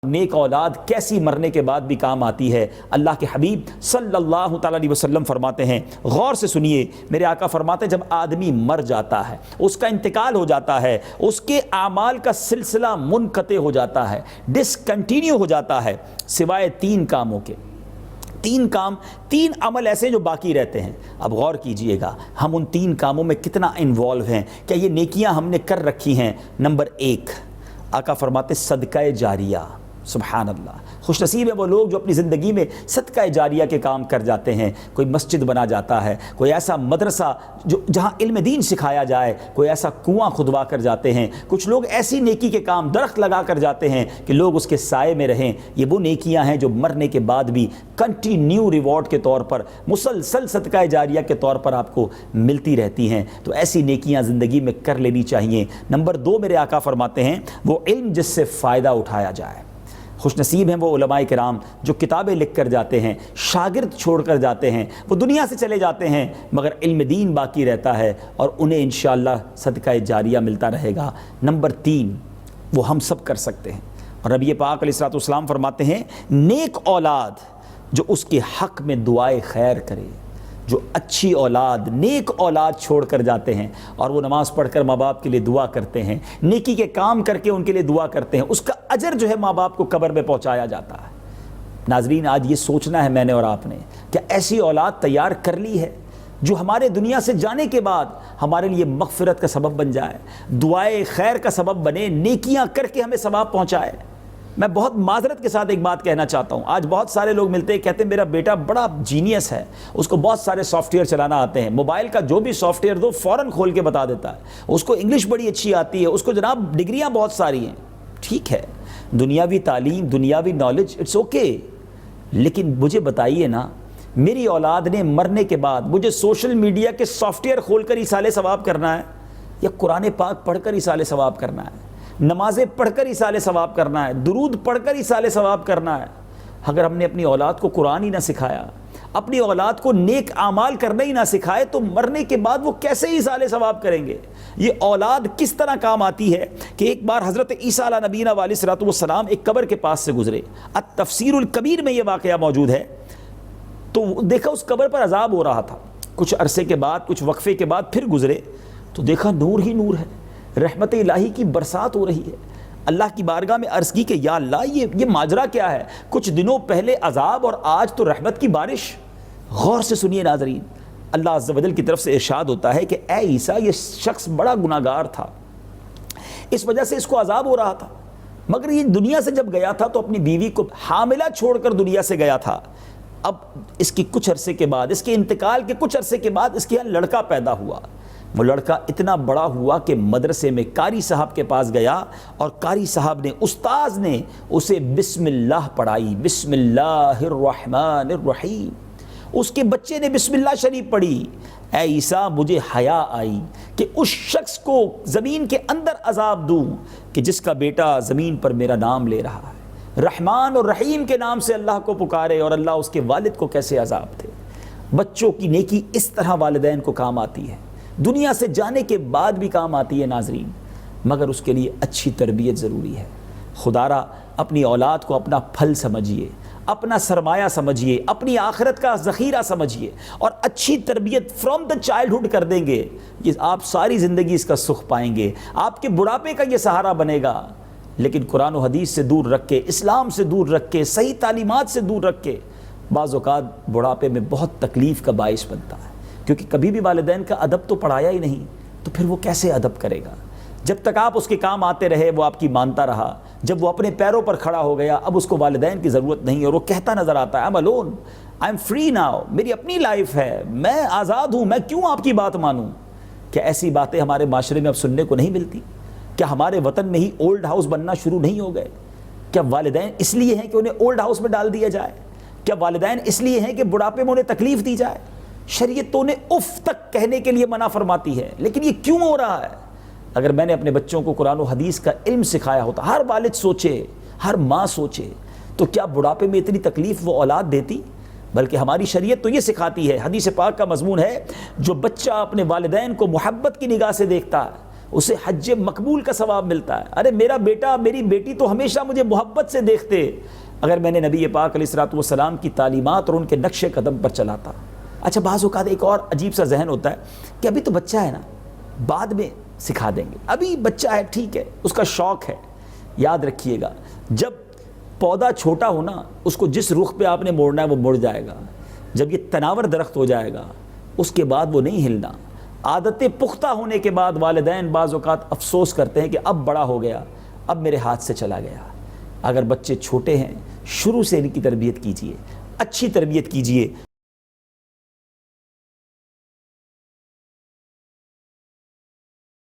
نیک اولاد کیسی مرنے کے بعد بھی کام آتی ہے۔ اللہ کے حبیب صلی اللہ تعالیٰ علیہ وسلم فرماتے ہیں، غور سے سنیے، میرے آقا فرماتے ہیں جب آدمی مر جاتا ہے، اس کا انتقال ہو جاتا ہے، اس کے اعمال کا سلسلہ منقطع ہو جاتا ہے، ڈسکنٹینیو ہو جاتا ہے، سوائے 3 کاموں کے۔ 3 عمل ایسے جو باقی رہتے ہیں۔ اب غور کیجئے گا ہم ان 3 کاموں میں کتنا انوالو ہیں، کیا یہ نیکیاں ہم نے کر رکھی ہیں؟ نمبر 1، آقا فرماتے صدقہ جاریہ۔ سبحان اللہ، خوش نصیب ہے وہ لوگ جو اپنی زندگی میں صدقہ جاریہ کے کام کر جاتے ہیں۔ کوئی مسجد بنا جاتا ہے، کوئی ایسا مدرسہ جہاں علم دین سکھایا جائے، کوئی ایسا کنواں کھدوا کر جاتے ہیں، کچھ لوگ ایسی نیکی کے کام درخت لگا کر جاتے ہیں کہ لوگ اس کے سائے میں رہیں۔ یہ وہ نیکیاں ہیں جو مرنے کے بعد بھی کنٹینیو ریوارڈ کے طور پر، مسلسل صدقہ جاریہ کے طور پر آپ کو ملتی رہتی ہیں۔ تو ایسی نیکیاں زندگی میں کر لینی چاہیے۔ نمبر 2 میرے آقا فرماتے ہیں وہ علم جس سے فائدہ اٹھایا جائے۔ خوش نصیب ہیں وہ علماء کرام جو کتابیں لکھ کر جاتے ہیں، شاگرد چھوڑ کر جاتے ہیں، وہ دنیا سے چلے جاتے ہیں مگر علم دین باقی رہتا ہے اور انہیں انشاءاللہ صدقہ جاریہ ملتا رہے گا۔ نمبر 3 وہ ہم سب کر سکتے ہیں، اور نبی پاک علیہ الصلوۃ والسلام فرماتے ہیں نیک اولاد جو اس کے حق میں دعائے خیر کرے۔ جو اچھی اولاد، نیک اولاد چھوڑ کر جاتے ہیں اور وہ نماز پڑھ کر ماں باپ کے لیے دعا کرتے ہیں، نیکی کے کام کر کے ان کے لیے دعا کرتے ہیں، اس کا اجر جو ہے ماں باپ کو قبر میں پہنچایا جاتا ہے۔ ناظرین آج یہ سوچنا ہے میں نے اور آپ نے، کیا ایسی اولاد تیار کر لی ہے جو ہمارے دنیا سے جانے کے بعد ہمارے لیے مغفرت کا سبب بن جائے، دعائے خیر کا سبب بنے، نیکیاں کر کے ہمیں ثواب پہنچائے؟ میں بہت معذرت کے ساتھ ایک بات کہنا چاہتا ہوں، آج بہت سارے لوگ ملتے ہیں کہتے ہیں میرا بیٹا بڑا جینیس ہے، اس کو بہت سارے سافٹ ویئر چلانا آتے ہیں، موبائل کا جو بھی سافٹ ویئر دو فوراً کھول کے بتا دیتا ہے، اس کو انگلش بڑی اچھی آتی ہے، اس کو جناب ڈگریاں بہت ساری ہیں۔ ٹھیک ہے، دنیاوی تعلیم، دنیاوی نالج، اٹس اوکے، لیکن مجھے بتائیے نا، میری اولاد نے مرنے کے بعد مجھے سوشل میڈیا کے سافٹ ویئر کھول کر ایصال ثواب کرنا ہے، یا قرآن پاک پڑھ کر ایصال ثواب کرنا ہے، نمازیں پڑھ کر ایصال ثواب کرنا ہے، درود پڑھ کر ایصال ثواب کرنا ہے؟ اگر ہم نے اپنی اولاد کو قرآن ہی نہ سکھایا، اپنی اولاد کو نیک اعمال کرنا ہی نہ سکھائے، تو مرنے کے بعد وہ کیسے ایصال ثواب کریں گے؟ یہ اولاد کس طرح کام آتی ہے کہ ایک بار حضرت عیسیٰ علیہ نبینا علیہ الصلوۃ والسلام ایک قبر کے پاس سے گزرے، التفسیر الکبیر میں یہ واقعہ موجود ہے، تو دیکھا اس قبر پر عذاب ہو رہا تھا، کچھ عرصے کے بعد، کچھ وقفے کے بعد پھر گزرے تو دیکھا نور ہی نور ہے، رحمت الہی کی برسات ہو رہی ہے۔ اللہ کی بارگاہ میں عرض کی کہ یا اللہ یہ ماجرا کیا ہے؟ کچھ دنوں پہلے عذاب اور آج تو رحمت کی بارش۔ غور سے سنیے ناظرین، اللہ عز و جل کی طرف سے ارشاد ہوتا ہے کہ اے عیسیٰ یہ شخص بڑا گناہ گار تھا، اس وجہ سے اس کو عذاب ہو رہا تھا، مگر یہ دنیا سے جب گیا تھا تو اپنی بیوی کو حاملہ چھوڑ کر دنیا سے گیا تھا۔ اب اس کی کچھ عرصے کے بعد، اس کے انتقال کے کچھ عرصے کے بعد اس کے یہاں لڑکا پیدا ہوا۔ وہ لڑکا اتنا بڑا ہوا کہ مدرسے میں قاری صاحب کے پاس گیا اور قاری صاحب نے، استاذ نے اسے بسم اللہ پڑھائی، بسم اللہ الرحمن الرحیم۔ اس کے بچے نے بسم اللہ شریف پڑھی۔ اے عیسیٰ مجھے حیا آئی کہ اس شخص کو زمین کے اندر عذاب دوں کہ جس کا بیٹا زمین پر میرا نام لے رہا ہے، رحمان اور رحیم کے نام سے اللہ کو پکارے، اور اللہ اس کے والد کو کیسے عذاب دے۔ بچوں کی نیکی اس طرح والدین کو کام آتی ہے، دنیا سے جانے کے بعد بھی کام آتی ہے ناظرین، مگر اس کے لیے اچھی تربیت ضروری ہے۔ خدا را اپنی اولاد کو اپنا پھل سمجھیے، اپنا سرمایہ سمجھیے، اپنی آخرت کا ذخیرہ سمجھیے، اور اچھی تربیت فرام دا چائلڈہڈ کر دیں گے، یہ آپ ساری زندگی اس کا سکھ پائیں گے، آپ کے بڑھاپے کا یہ سہارا بنے گا۔ لیکن قرآن و حدیث سے دور رکھ کے، اسلام سے دور رکھ کے، صحیح تعلیمات سے دور رکھ کے، بعض اوقات بڑھاپے میں بہت تکلیف کا باعث بنتا ہے، کیونکہ کبھی بھی والدین کا ادب تو پڑھایا ہی نہیں، تو پھر وہ کیسے ادب کرے گا؟ جب تک آپ اس کے کام آتے رہے وہ آپ کی مانتا رہا، جب وہ اپنے پیروں پر کھڑا ہو گیا اب اس کو والدین کی ضرورت نہیں، اور وہ کہتا نظر آتا ہے I am alone, I am free now, میری اپنی لائف ہے، میں آزاد ہوں، میں کیوں آپ کی بات مانوں؟ کیا ایسی باتیں ہمارے معاشرے میں اب سننے کو نہیں ملتی؟ کیا ہمارے وطن میں ہی اولڈ ہاؤس بننا شروع نہیں ہو گئے؟ کیا والدین اس لیے ہیں کہ انہیں اولڈ ہاؤس میں ڈال دیا جائے؟ کیا والدین اس لیے ہیں کہ بڑھاپے میں انہیں تکلیف دی جائے؟ شریعت تو انہیں اف تک کہنے کے لیے منع فرماتی ہے، لیکن یہ کیوں ہو رہا ہے؟ اگر میں نے اپنے بچوں کو قرآن و حدیث کا علم سکھایا ہوتا، ہر والد سوچے، ہر ماں سوچے، تو کیا بڑھاپے میں اتنی تکلیف وہ اولاد دیتی؟ بلکہ ہماری شریعت تو یہ سکھاتی ہے، حدیث پاک کا مضمون ہے، جو بچہ اپنے والدین کو محبت کی نگاہ سے دیکھتا ہے، اسے حج مقبول کا ثواب ملتا ہے. ارے میرا بیٹا میری بیٹی تو ہمیشہ مجھے محبت سے دیکھتے، اگر میں نے نبی پاک علیہ الصلوۃ والسلام کی تعلیمات اور ان کے نقش قدم پر چلاتا. اچھا بعض اوقات ایک اور عجیب سا ذہن ہوتا ہے کہ ابھی تو بچہ ہے نا، بعد میں سکھا دیں گے، ابھی بچہ ہے ٹھیک ہے، اس کا شوق ہے. یاد رکھیے گا جب پودا چھوٹا ہونا اس کو جس رخ پہ آپ نے موڑنا ہے وہ مڑ جائے گا. جب یہ تناور درخت ہو جائے گا اس کے بعد وہ نہیں ہلنا. عادتیں پختہ ہونے کے بعد والدین بعض اوقات افسوس کرتے ہیں کہ اب بڑا ہو گیا، اب میرے ہاتھ سے چلا گیا. اگر بچے چھوٹے ہیں شروع سے ان کی تربیت کیجیے، اچھی تربیت کیجیے.